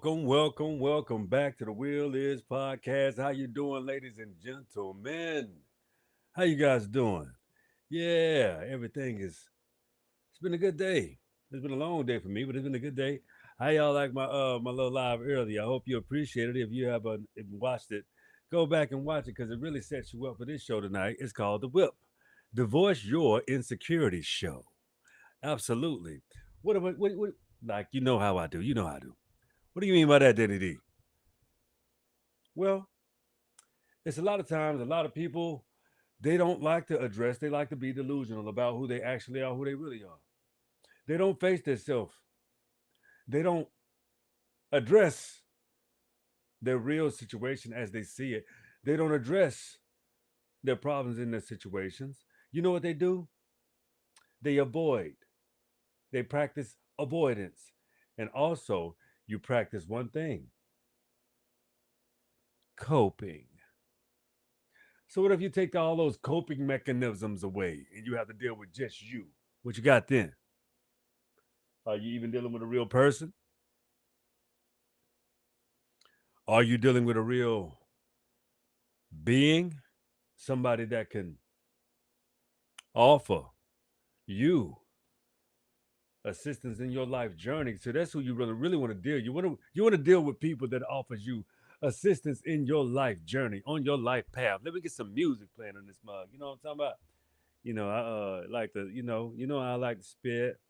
welcome back to the Will Is Podcast. How you doing, ladies and gentlemen? How you guys doing? Yeah, everything is. It's been a good day. It's been a long day for me, but it's been a good day. How y'all like my little live earlier? I hope you appreciate it. If you haven't watched it, go back and watch it because it really sets you up for this show tonight. It's called the WIP, Divorce Your Insecurities Show. Absolutely. What am I? What? Like you know how I do. You know how I do. What do you mean by that, Danny D? Well, it's a lot of times, a lot of people, they don't like to address, they like to be delusional about who they actually are, who they really are. They don't face themselves. They don't address their real situation as they see it. They don't address their problems in their situations. You know what they do? They avoid. They practice avoidance. And also, you practice one thing: coping. So what if you take all those coping mechanisms away and you have to deal with just you? What you got then? Are you even dealing with a real person? Are you dealing with a real being? Somebody that can offer you assistance in your life journey. So that's who you really want to deal. You want to deal with people that offers you assistance in your life journey, on your life path. Let me get some music playing on this mug. You know what I'm talking about? I like to, I like to spit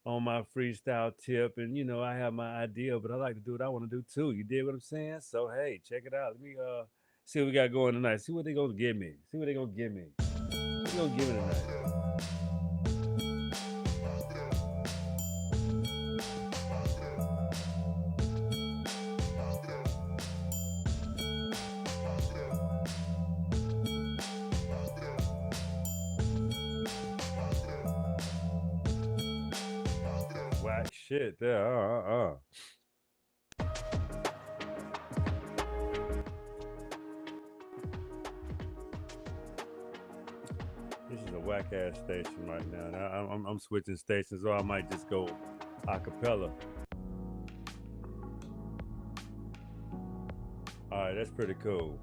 on my freestyle tip, and I have my idea, but I like to do what I want to do too. You dig what I'm saying? So hey, check it out. Let me see what we got going tonight. See what they gonna give me. See what they gonna give me. What they gonna give me tonight? Whack shit there. This is a whack ass station right now. I'm switching stations, or I might just go a cappella. All right, that's pretty cool.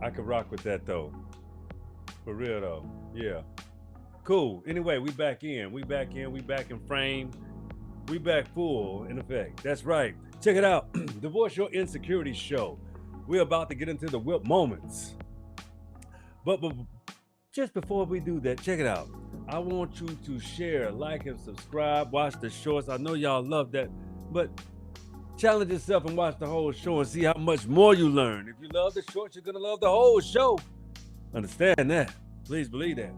I could rock with that though. For real though. Yeah. Cool. Anyway, we back in. We back in. We back in frame. We back full in effect. That's right. Check it out. Divorce Your Insecurities Show. We're about to get into the whip moments. But just before we do that, check it out. I want you to share, like, and subscribe. Watch the shorts. I know y'all love that. But challenge yourself and watch the whole show and see how much more you learn. If you love the shorts, you're going to love the whole show. Understand that. Please believe that.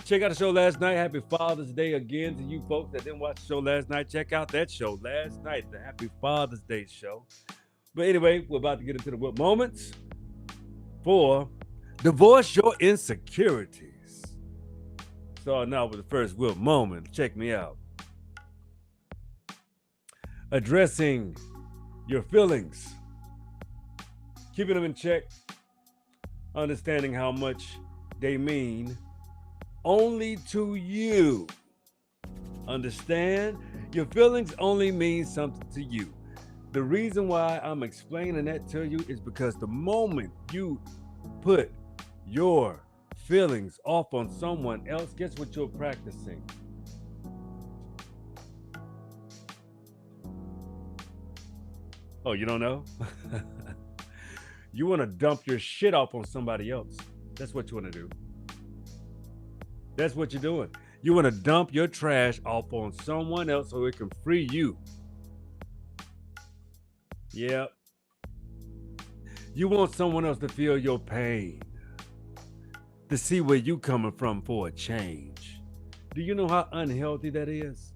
Check out the show last night. Happy Father's Day again to you folks that didn't watch the show last night. Check out that show last night, the Happy Father's Day show. But anyway, we're about to get into the whip moments for Divorce Your Insecurities. Starting out with the first whip moment. Check me out. Addressing your feelings, keeping them in check, understanding how much they mean only to you. Understand? Your feelings only mean something to you. The reason why I'm explaining that to you is because the moment you put your feelings off on someone else, guess what you're practicing? Oh, you don't know? You want to dump your shit off on somebody else. That's what you want to do. That's what you're doing. You want to dump your trash off on someone else so it can free you. Yep. You want someone else to feel your pain, to see where you coming from for a change. Do you know how unhealthy that is?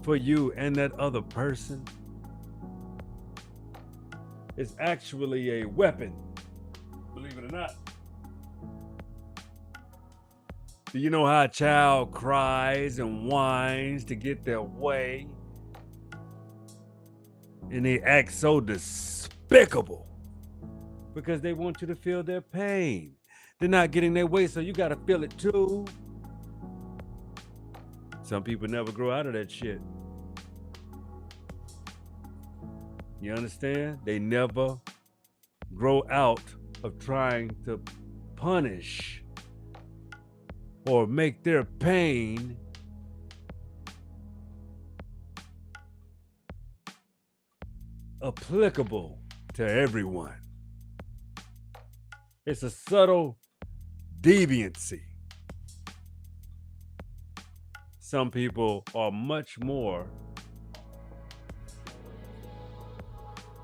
For you and that other person? It's actually a weapon, believe it or not. Do you know how a child cries and whines to get their way? And they act so despicable because they want you to feel their pain. They're not getting their way, so you got to feel it too. Some people never grow out of that shit. You understand? They never grow out of trying to punish or make their pain applicable to everyone. It's a subtle deviancy. Some people are much more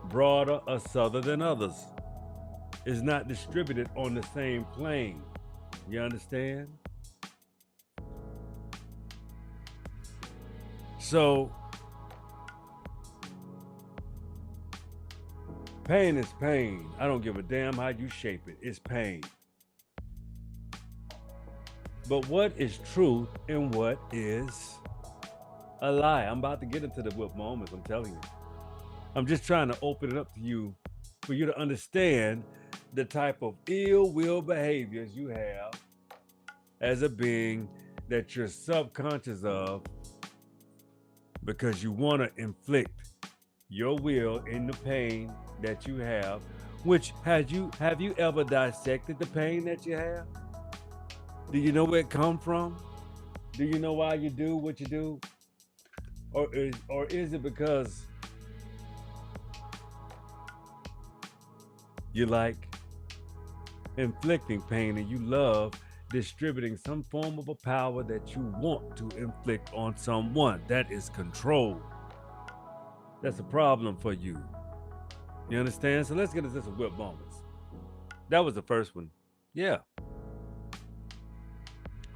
broader or subtler than others. It's not distributed on the same plane. You understand? So, pain is pain. I don't give a damn how you shape it. It's pain. But what is truth and what is a lie? I'm about to get into the WIP moments, I'm telling you. I'm just trying to open it up to you for you to understand the type of ill will behaviors you have as a being that you're subconscious of because you want to inflict your will in the pain that you have, which have you ever dissected the pain that you have? Do you know where it come from? Do you know why you do what you do? Or is it because you like inflicting pain and you love distributing some form of a power that you want to inflict on someone? That is control. That's a problem for you. You understand? So let's get into some WIP moments. That was the first one. Yeah.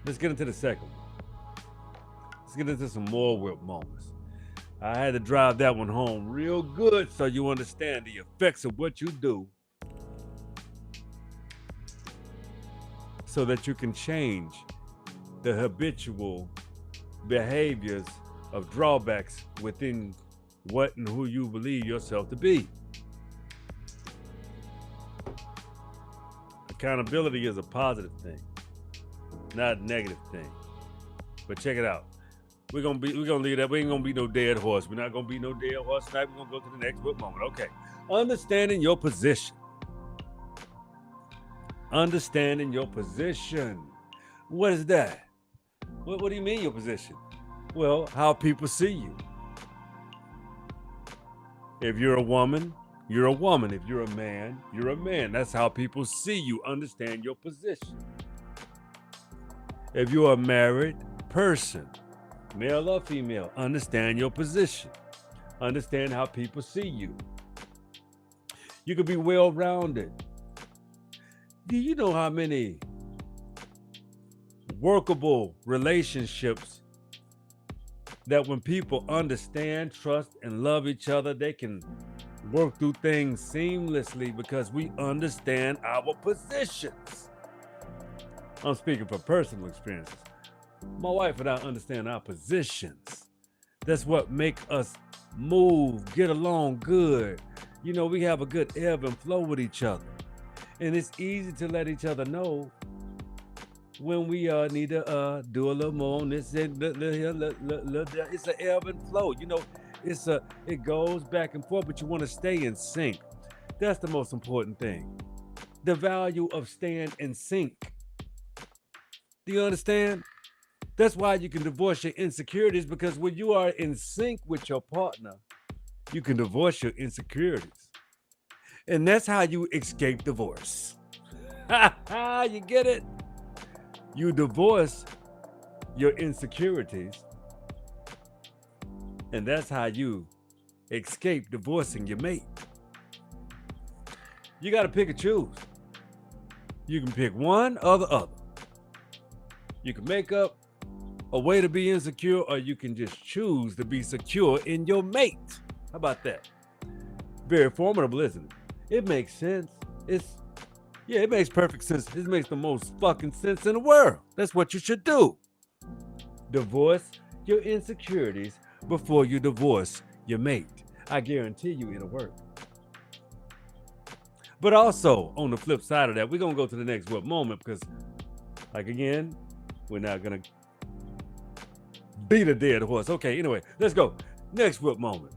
Let's get into the second one. Let's get into some more WIP moments. I had to drive that one home real good so you understand the effects of what you do so that you can change the habitual behaviors of drawbacks within what and who you believe yourself to be. Accountability is a positive thing, not a negative thing. But check it out. We're gonna leave that. We ain't gonna be no dead horse. We're not gonna be no dead horse tonight. We're gonna go to the next WIP moment. Okay. Understanding your position. Understanding your position. What is that? What do you mean your position? Well, how people see you. If you're a woman, you're a woman. If you're a man, you're a man. That's how people see you. Understand your position. If you're a married person, male or female, understand your position. Understand how people see you. You could be well-rounded. Do you know how many workable relationships that when people understand, trust, and love each other, they can work through things seamlessly because we understand our positions? I'm speaking from personal experiences. My wife and I understand our positions. That's what make us move, get along good. You know, we have a good ebb and flow with each other. And it's easy to let each other know when we need to do a little more on this. It's an ebb and flow. You know, it goes back and forth, but you want to stay in sync. That's the most important thing. The value of staying in sync. Do you understand? That's why you can divorce your insecurities, because when you are in sync with your partner, you can divorce your insecurities. And that's how you escape divorce. You get it? You divorce your insecurities, and that's how you escape divorcing your mate. You got to pick and choose. You can pick one or the other. You can make up a way to be insecure, or you can just choose to be secure in your mate. How about that? Very formidable, isn't it? It makes sense. It makes perfect sense. It makes the most fucking sense in the world. That's what you should do. Divorce your insecurities before you divorce your mate. I guarantee you it'll work. But also, on the flip side of that, we're going to go to the next WIP moment because, like, again, we're not going to beat a dead horse. Okay, anyway, let's go. Next WIP moment.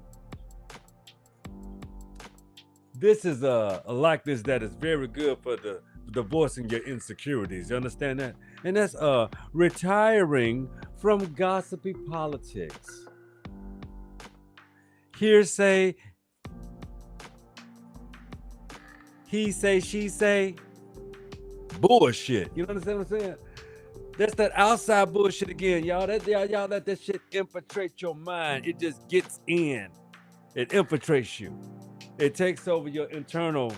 This is a likeness that is very good for the divorcing your insecurities. You understand that? And that's retiring from gossipy politics. Hearsay, he say, she say, bullshit. You understand what I'm saying? That's that outside bullshit again, y'all. Y'all let that shit infiltrate your mind. It just gets in. It infiltrates you. It takes over your internal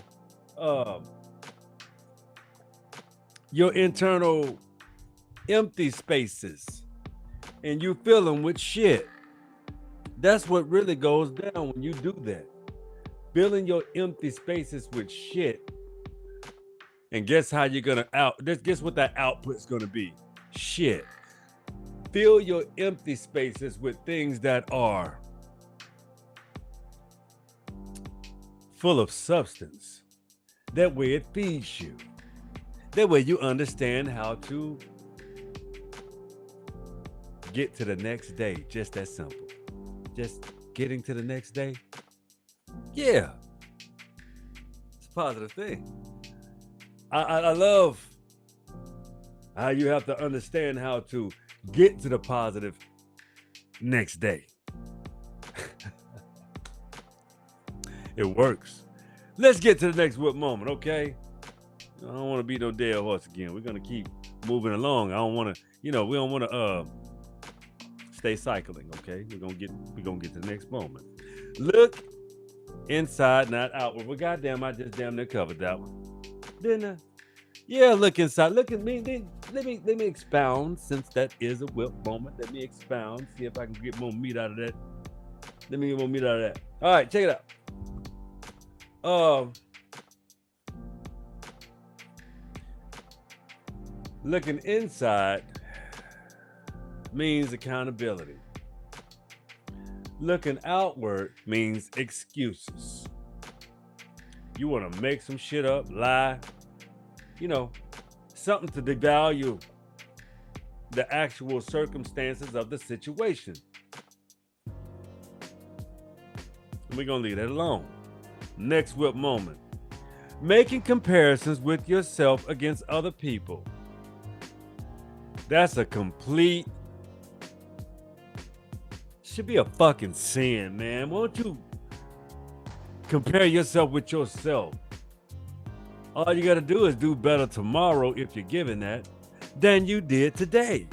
empty spaces, and you fill them with shit. That's what really goes down when you do that. Filling your empty spaces with shit. And guess how you're gonna guess what that output's gonna be? Shit. Fill your empty spaces with things that are full of substance. That way it feeds you. That way you understand how to get to the next day. Just that simple. Just getting to the next day. Yeah. It's a positive thing. I love how you have to understand how to get to the positive next day. It works. Let's get to the next WIP moment, okay? I don't want to be no dead horse again. We're gonna keep moving along. I don't want to, we don't want to stay cycling, okay? We're gonna get to the next moment. Look inside, not outward. Well, goddamn, I just damn near covered that one. Didn't I? Yeah, look inside. Look at me. Let me expound, since that is a WIP moment. Let me expound. See if I can get more meat out of that. Let me get more meat out of that. All right, check it out. Looking inside means accountability. Looking outward means excuses. You want to make some shit up, lie, something to devalue the actual circumstances of the situation. And we're going to leave that alone. Next WIP moment. Making comparisons with yourself against other people. That's a complete, should be a fucking sin, man. Won't you compare yourself with yourself? All you got to do is do better tomorrow, if you're given that, than you did today.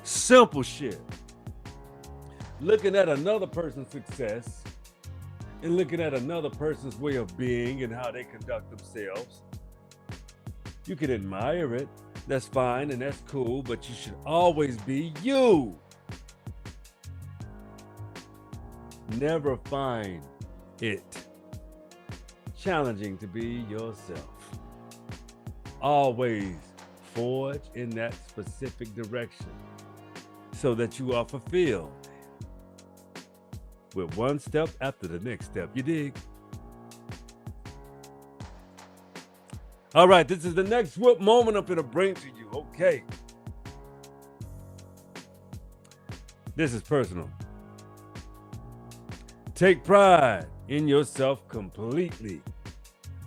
Simple shit. Looking at another person's success and looking at another person's way of being and how they conduct themselves, you can admire it. That's fine and that's cool, but you should always be you. Never find it challenging to be yourself. Always forge in that specific direction so that you are fulfilled with one step after the next step. You dig? All right, this is the next WIP moment I'm gonna bring to you. Okay. This is personal. Take pride in yourself completely.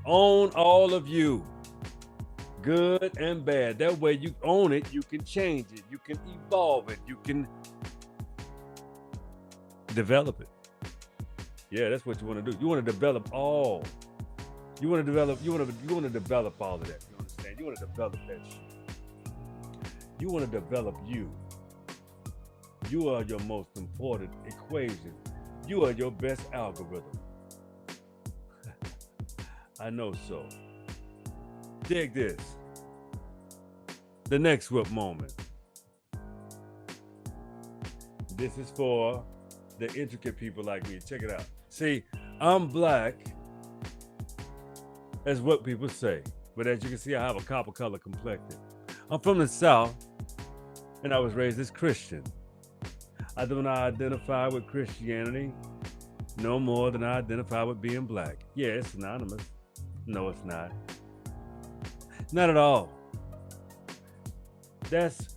Own all of you, good and bad. That way you own it, you can change it, you can evolve it, you can develop it. Yeah, that's what you want to do. You want to develop all. You want to develop all of that. You understand? You want to develop that shit. You want to develop you. You are your most important equation. You are your best algorithm. I know so. Dig this. The next WIP moment. This is for the intricate people like me. Check it out. See, I'm black, as what people say. But as you can see, I have a copper color complexion. I'm from the South, and I was raised as Christian. I do not identify with Christianity no more than I identify with being black. Yeah, it's synonymous. No, it's not. Not at all. That's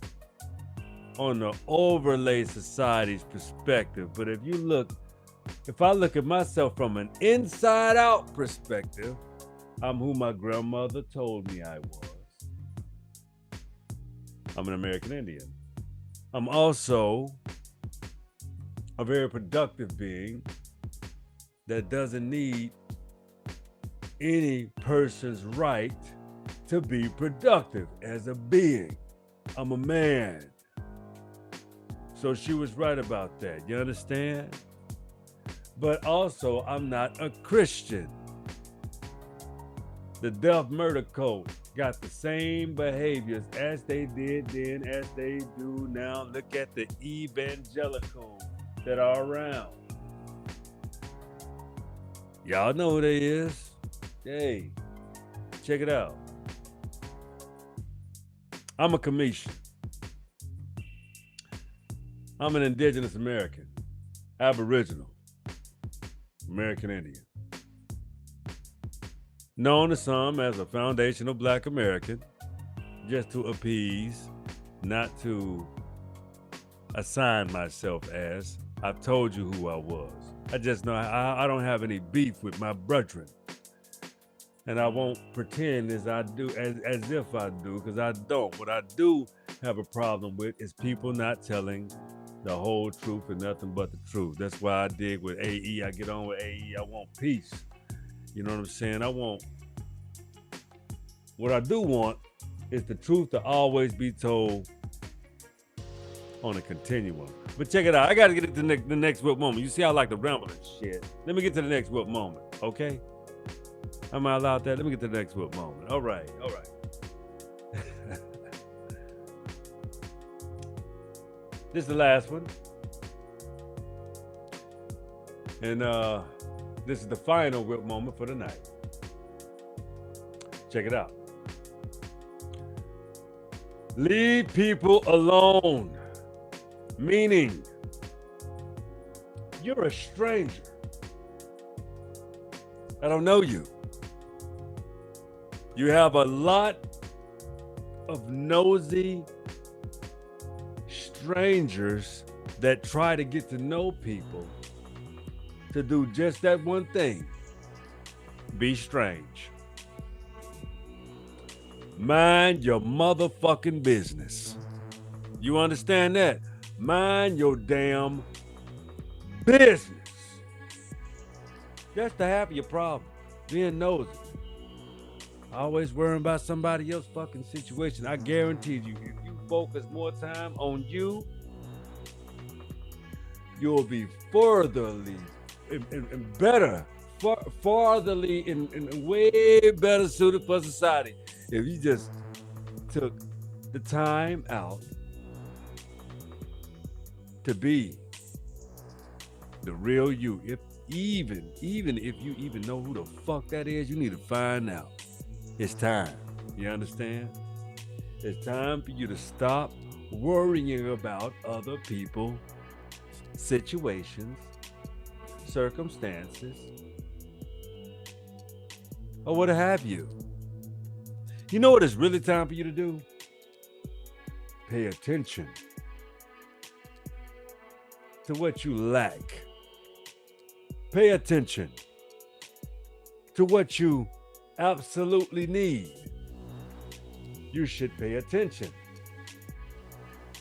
on the overlay society's perspective. But if you look If I look at myself from an inside out perspective, I'm who my grandmother told me I was. I'm an American Indian. I'm also a very productive being that doesn't need any person's right to be productive as a being. I'm a man. So she was right about that. You understand? But also, I'm not a Christian. The Death Murder Code got the same behaviors as they did then, as they do now. Look at the evangelicals that are around. Y'all know who they is. Hey, check it out. I'm a Commission. I'm an indigenous American, Aboriginal, American Indian. Known to some as a foundational Black American, just to appease, not to assign myself as. I've told you who I was. I just know I don't have any beef with my brethren. And I won't pretend as I do, as if I do, because I don't. What I do have a problem with is people not telling the whole truth and nothing but the truth. That's why I dig with AE. I get on with AE. I want peace. You know what I'm saying? What I do want is the truth to always be told on a continuum. But check it out. I got to get to the next WIP moment. You see how I like to ramble and shit. Let me get to the next WIP moment, okay? Am I allowed that? Let me get to the next WIP moment. All right. This is the last one. And this is the final WIP moment for the night. Check it out. Leave people alone. Meaning, you're a stranger. I don't know you. You have a lot of nosy strangers that try to get to know people to do just that one thing. Be strange. Mind your motherfucking business. You understand that? Mind your damn business. That's the half of your problem. Being nosy. Always worrying about somebody else's fucking situation. I guarantee you, if you focus more time on you, you'll be fartherly and better, fartherly and way better suited for society. If you just took the time out to be the real you. Even if you even know who the fuck that is, you need to find out. It's time. You understand? It's time for you to stop worrying about other people, situations, circumstances, or what have you. You know what it's really time for you to do? Pay attention to what you lack. Pay attention to what you absolutely need. You should pay attention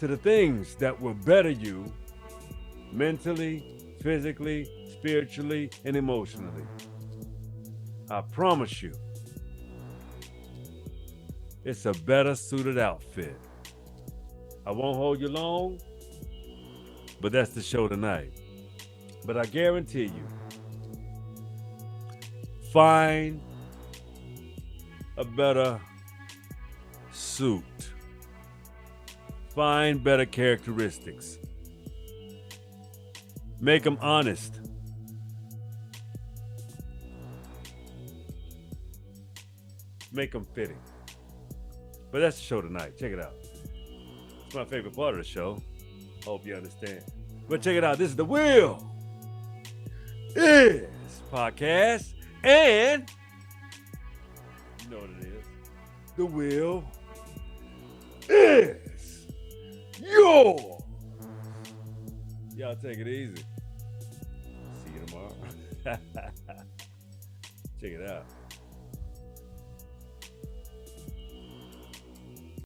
to the things that will better you mentally, physically, spiritually, and emotionally. I promise you, it's a better suited outfit. I won't hold you long, but that's the show tonight. But I guarantee you, find a better suit. Find better characteristics. Make them honest. Make them fitting. But that's the show tonight. Check it out. It's my favorite part of the show. Hope you understand. But check it out. This is the Will Is podcast. And you know what it is. The Will Is Yours. Y'all take it easy. See you tomorrow. Check it out.